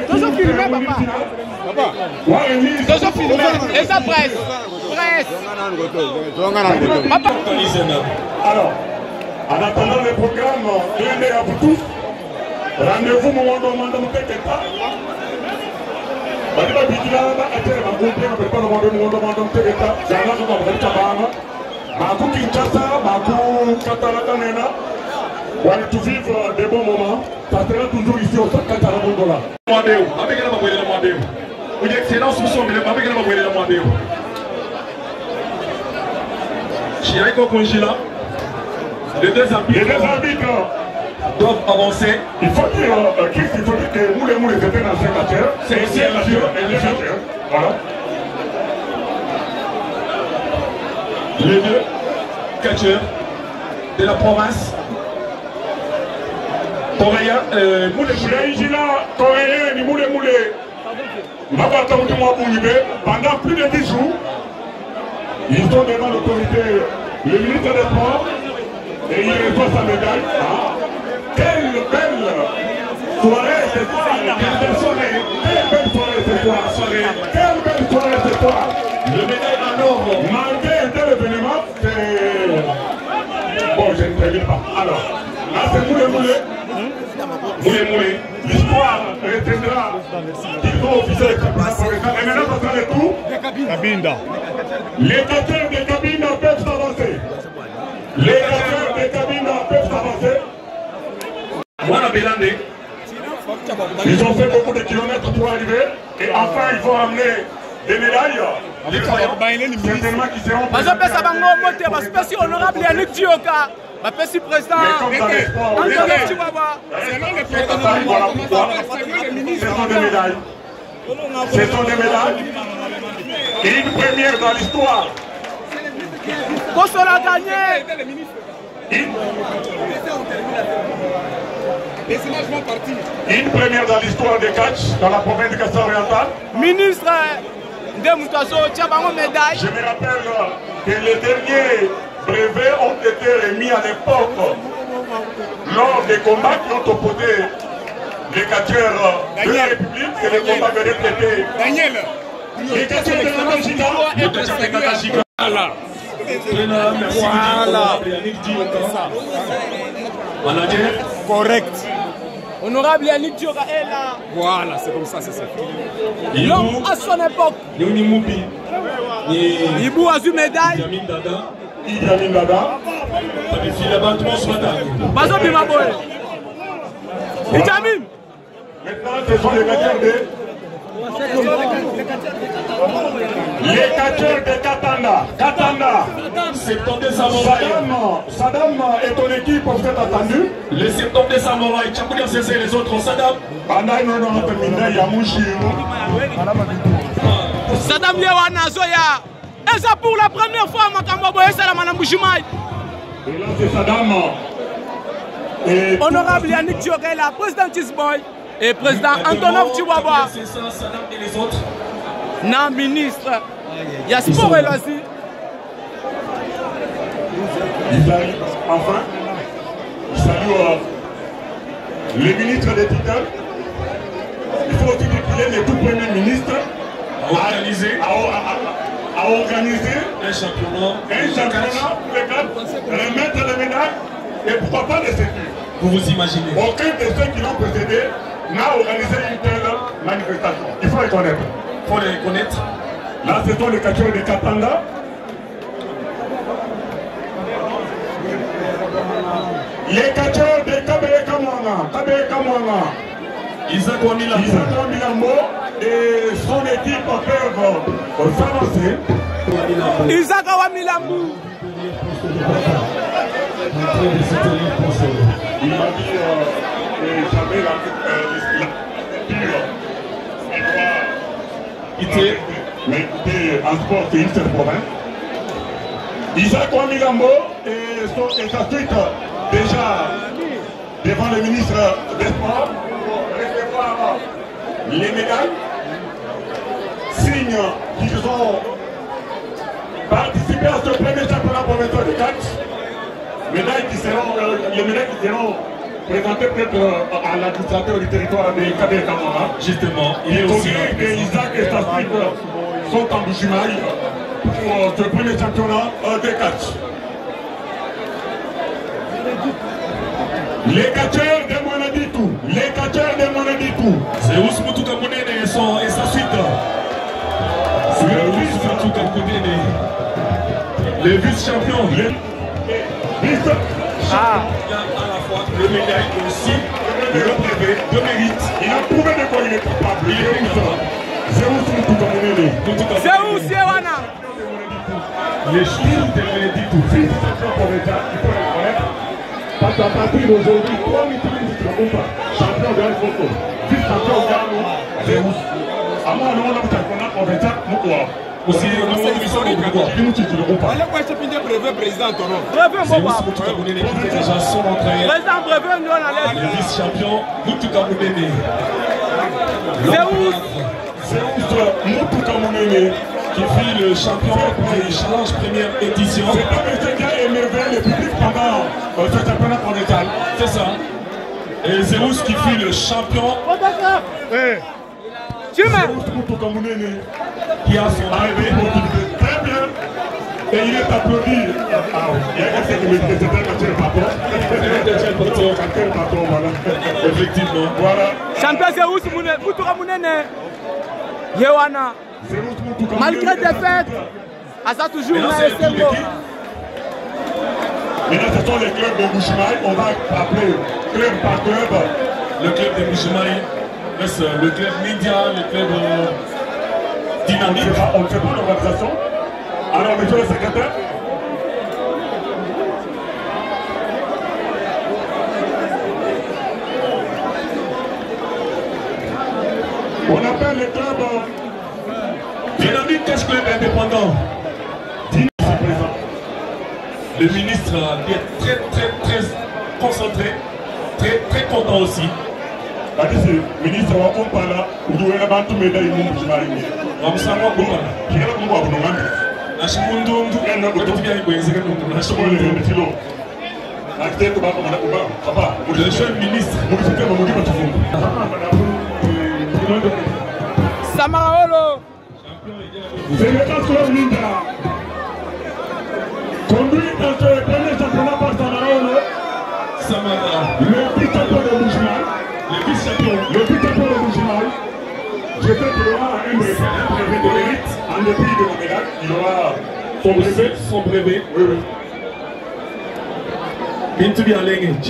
Toujours filmé, papa. Toujours filmé. Et ça presse. Presse. Papa. Alors, en attendant le programme, l'un est à vous tous. Rendez-vous moment de vivre des bons moments, ça sera toujours ici au Sakatara Mongola. Les deux arbitres doivent avancer. Il faut dire que Moulé était dans 5 catcheurs. C'est ici la voilà. Les deux catcheurs de la province. Coréen, Moulé, pendant plus de 10 jours, ils sont devant l'autorité, le ministre des Sports, et il reçoit sa médaille. Quelle belle soirée ce soir! Quelle belle soirée ce soir! Le médaille en or, malgré un tel événement, c'est... Bon, je ne préviens pas. Alors, là c'est Moulé. L'histoire retiendra qu'ils sont officiels et maintenant, ça sera le tour. Les catcheurs des cabines peuvent s'avancer. Les catcheurs des cabines peuvent s'avancer. Voilà Bélandé. Ils ont fait beaucoup de kilomètres pour arriver. Et enfin, ils vont amener des médailles. Certainement qui seront... honorable Yannick Dioka. Ma petit président, voilà pourquoi. Ce sont des médailles. Ce sont des médailles. Et une première dans l'histoire. Qu'on sera gagné. Une première dans l'histoire des catch dans la province de Kassai-Oriental. Ministre de Moutasso, Tchabango médaille. Je me rappelle que les derniers brevets ont été remis à l'époque lors des combats qui ont opposé les catcheurs de la République et les combats de retraités. Daniel, les catcheurs de la République. Voilà. Manager. Correct. Honorable Yannick Dioka est là. Voilà, c'est comme ça, c'est ça. L'homme à son époque. Ibou a eu médaille. Idi Amin Dada. Bazo Bimaboy. Idi Amin. Maintenant, ce sont les catcheurs de... Les catcheurs de Katanda. Saddam est ton équipe, vous êtes attendu. Les 70 samouraïs, Tchakoudi a cessé les autres, Saddam. Saddam Yewana Zoya. Et ça pour la première fois, Makambo et Salamana Mouchimaï. Et là, c'est Saddam. Honorable Yannick Dioka, la président Tisboy et président Antonov Chihuahua. C'est ça, Saddam et les autres. Non, ministre. Il y a sport et loisirs. Ils arrivent enfin. Je salue les ministres des Titans. Il faut aussi dépiler les tout premiers ministres à organiser un championnat pour les cadres, remettre les médailles et pourquoi pas les séduire. Vous vous imaginez. Aucun de ceux qui l'ont précédé n'a organisé une telle manifestation. Il faut les connaître. Il faut les connaître. Là, ce sont les catcheurs de Katanda. Les catcheurs de Kabeka-Mwanga. Isaac Milambo et son équipe peuvent s'avancer. Isaac Milambo. Il m'a dit jamais la mais écoutez, en sport, c'est une seule province. Isaac Milambo et sa suite déjà devant le ministre des Sports pour recevoir les médailles, signe qu'ils ont participé à ce premier championnat provincial de catch. Les médailles qui seront présenter peut-être à l'administrateur du territoire des Kadé Kamara. Justement, il est aussi là. Et Isaac et Stastik sont en Bouchimaï pour ce premier championnat des catch. Les catcheurs de Monaditou, les catcheurs de Monaditou. Zeus Mutuka Monene et sa suite. Zeus Mutuka Monene. Les vice-champions. Les vice-champions. À la fois le médaille aussi, le brevet de mérite. Il a prouvé de quoi il est capable. Il est Zeus Mutuka Monene. Zeus Yewana. Les styles de Monaditou. Vice-champion pour l'État, il faut le reconnaître. Parce qu'à partir d'aujourd'hui, 3 minutes ne se trompent pas. Champion de Alfonso, vice-champion Gano, Zeus. À moi, nous, on a pour l'État, nous quoi. Aussi, nous avons une mission de pouvoir. Nous, tu ne le pas. Allez, quoi, je peux dire brevet président Toro. Brevet, Zeus Mutuka Monene qui fait déjà son entrée. Président brevet, nous, on allait. Le vice-champion Mutuka Monene. Zeus Mutuka Monene. Qui fut le champion des challenges première édition. C'est un monsieur qui a émerveillé le public pendant ce championnat continental. C'est ça. Et Zeus qui fut le champion. Zeus Mutuka Monene Qui a son arrivée. Très bien. Et il est applaudi. Il y a quelqu'un qui me dit que c'est un patron. Voilà. Effectivement. Voilà. Champion Zeus Mutuka Monene. Yewana. Malgré des fêtes, à ça toujours Maintenant, ce sont les clubs de Bouchimaï. On va appeler club par club. Le club de Bouchimaï, le club média, le club dynamique. On ne fait pas l'organisation. Alors, monsieur le secrétaire. On appelle les clubs. Dynamique Cash Club indépendant. Le ministre est très concentré, très content aussi. Le ministre va comprendre là, où il y a un médaille de Bouchimaï. Ramsangwa Kumana. Qui est là pour moi, vous nous mandez. Nashimundo Mdu, le jeune ministre. Samaraolo. C'est le Kassoum Linda. Conduit dans ce premier championnat par Samaraolo. Samara. Le vice-champion de Bouchimaï. Le vice-champion. Le vice-champion de Bouchimaï. Je sais qu'il y aura un brevet de mérite. En dépit de la médaille, il y aura son brevet. Oui, oui. Bintubi Alengej.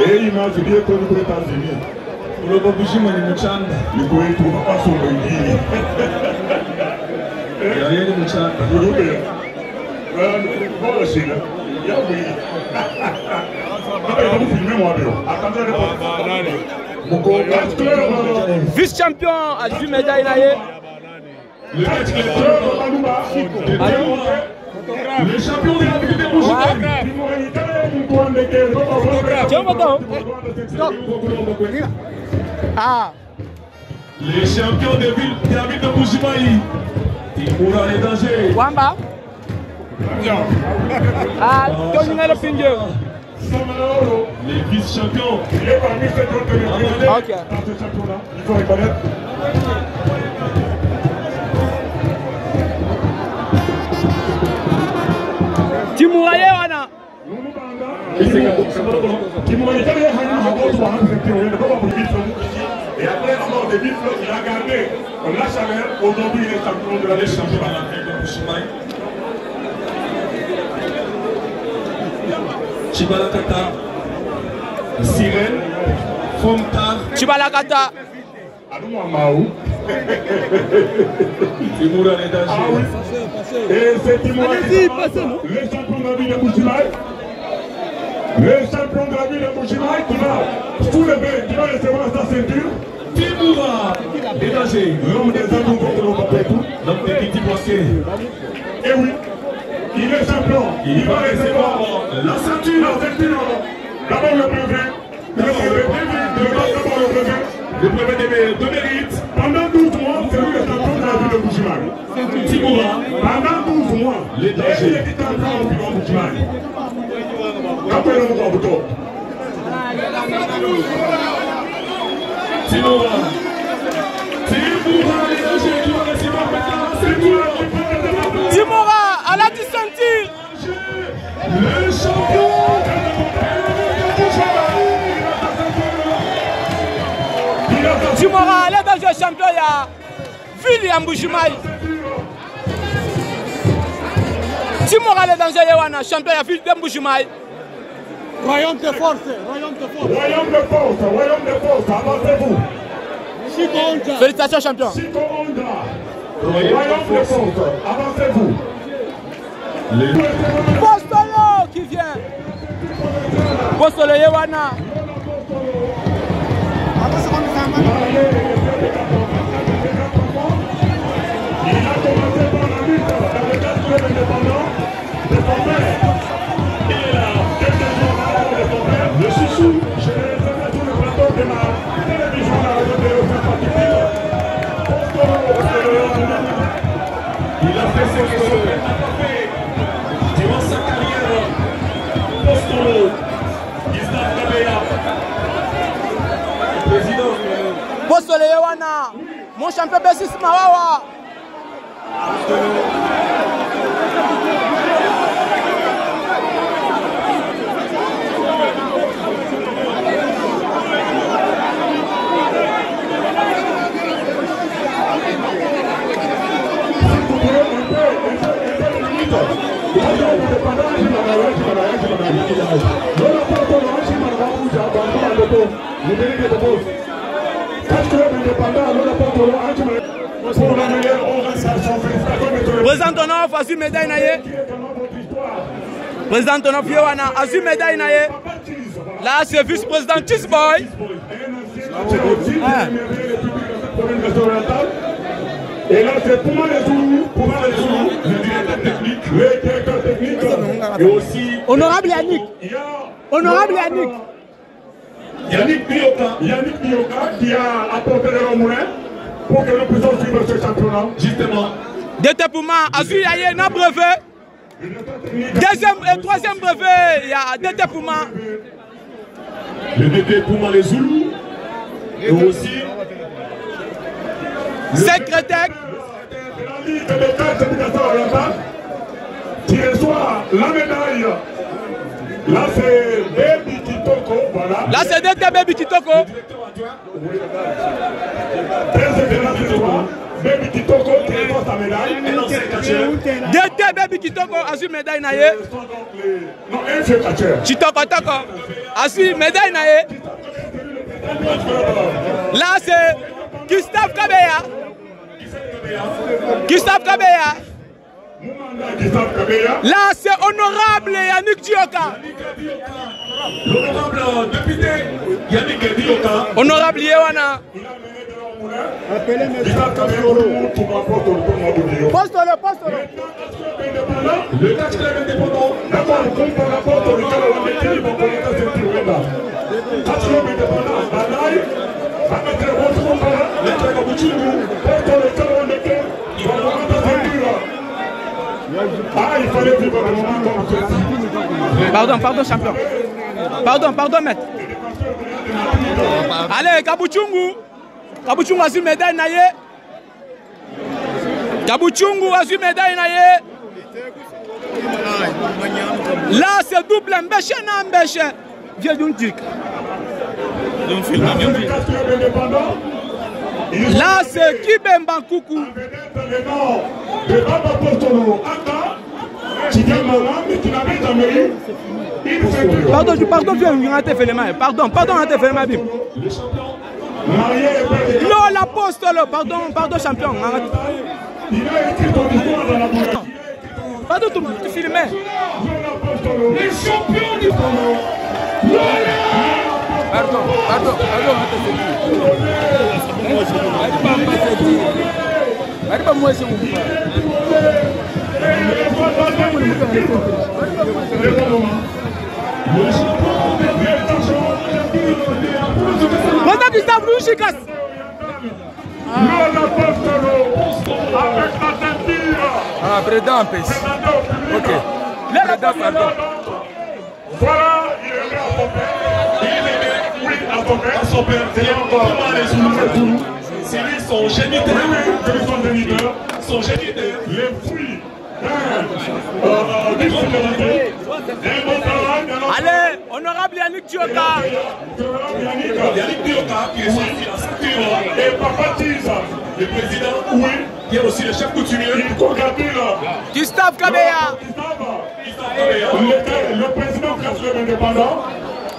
Et il m'a dit bien connu pour les États-Unis. Pour le Bouchima ni Mouchanda. Il ne pouvait trouver pas son brevet. Il n'y a rien de Mouchanda. Vous l'oubliez. Voilà, c'est là. Il y a oui. Il va vous filmer moi, attendez, Vice-champion à du médaille naïe. Le champion de la ville de Bouchimaï. Tiens, maintenant. Ah. Les champions de la ville de Bouchimaï. Timoura les dangers. Wamba. Ah, Tony le pingue. Les vice-champions. Il est parmi ces autres Ok. dans ce championnat. Il faut reconnaître. Timouraye wana. Et après la mort de Bifle, il a gardé la chaleur. Aujourd'hui, il est champion de la Ligue de Bouchimaï. Chibalakata, Sirène, Fontar, Chibalakata. Timoura les dangers. Ah oui. Et c'est Timoura le champion de la ville de Bouchimaï. Le champion de la ville de Bouchimaï qui va soulever, qui va recevoir sa ceinture. Timoura les dangers. L'homme des amours contre le Papétou. L'homme des petits poissons. Et oui, il est champion. Il va recevoir la ceinture. D'abord le brevet. Le brevet de mérite. Pendant 12 mois, c'est lui le champion de la ville de Bouchimaï. Timoura. Pendant 12 mois. Les dangers. Timora à la dissentir. Le champion. Timora à la dans le champion, il y a Vili Amboujimaï. Timora à la dans le champion, il y a Vili Amboujimaï. Royaume de force, royaume de force. Royaume de force, royaume de force, avancez-vous. Félicitations champion. Chico Honda. Royaume de force, avancez-vous. Postolo qui vient. Postolo Yewana. Il a commencé par la lutte dans le cadre de l'indépendant de son père. Il est là, quelques jours avant de son père. Le chouchou, je l'ai fait sur le plateau de ma télévision à la radio de Pacifique. Il a fait ce que son père n'a pas fait durant sa carrière. Postolo, Islam Kabeya, président. Postolo Yewana. Mon champion Bessis Mawawa. Président Tonof, Azu médaille naye. Président Tonof Yewana, Azu médaille naye. Là, c'est vice-président Tisboy. Et là, c'est pour les Zoulous, le directeur technique, le directeur technique, et aussi... Honorable Yannick. Honorable Yannick. Yannick Bioka qui a apporté le moulin pour que nous puissions suivre ce championnat. Justement. Détépoulement, Azu Yaye, na brevet. Deuxième et troisième brevet, il y a détépoulement. Le détépoulement les Zoulous. Et aussi... Secrétaire. de la Ligue de l'éducation orientale qui reçoit la médaille. Là, c'est Baby Kitoko, voilà. Là, c'est DT Baby Kitoko. Baby Kitoko qui reçoit sa médaille. DT Baby Kitoko, Azu médaille naye. Non, un seul catcheur. Chitoko Toko, Azu médaille naye. Là, c'est Gustave Kabeya. Gustave Kabeya. Là, c'est honorable Yannick Dioka. L'honorable député Yannick Dioka. Honorable Yewana. Postolo, postolo. Le catch club indépendant. D'abord, on compte le rapport de l'État qui vont connaître cette tournée-là. Catch club indépendant, Banaï, avec les autres, les Tchèques, pour le Tchèque, ils vont connaître cette tournée-là. Ah, il fallait vivre le moment comme ceci. Pardon, champion. Pardon, maître. Allez, Kabuchungu. Kabuchungu a su médaille naye. Kabuchungu a su médaille naye. Là, c'est double mbèche na mbèche. Viens d'une tic. Là, c'est Kibemba Koukou. De Baba Postolo, Aka, qui vient maman, mais qui n'avait jamais eu. Pardon, viens, on a fait les mains. Pardon, on a fait les mains. Non, l'apostole, pardon, champion. Il a écrit ton histoire dans la bouche. Pardon, tu filmais. Les champions du monde. Pardon, moi, c'est vous. Madame Gustave Louchikas. Avec la ceinture Ah, président Pes. Ok. Président, pardon. Voilà, il est à son père. Il est oui, à son père. À son père. C'est lui son géniteur. Son géniteur. Les fruits du fraternité. Allez, honorable Yannick Dioka. Yannick Dioka, qui est celui qui a ceinture. Et Papa Tiza, Le président, oui, qui est aussi le chef coutumier. il congratule Gustave Kabeya. le président Kassim indépendant.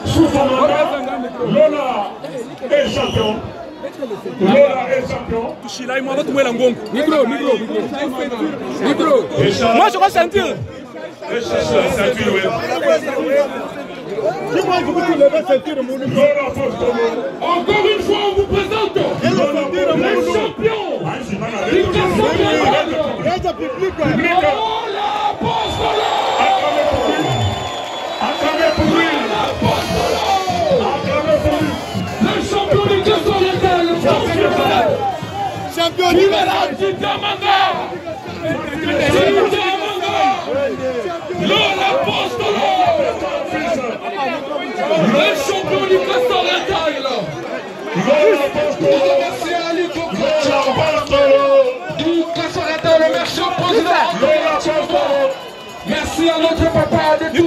Sous son mandat, Lola est champion. Lola est champion. Moi, je crois sentir. Dis-moi que vous levez cette ceinture de mon Lola Postolo. Encore une fois, on vous présente les champions du Regarde public. Lola Postolo. Acclamez pour lui. Le champion du Casse oriental. Champion du Libera Titamanga. Lola Postolo. Le champion du Casse oriental. Merci à Ali Koko. Du Casse oriental, le merci au président. Merci à notre papa de tout.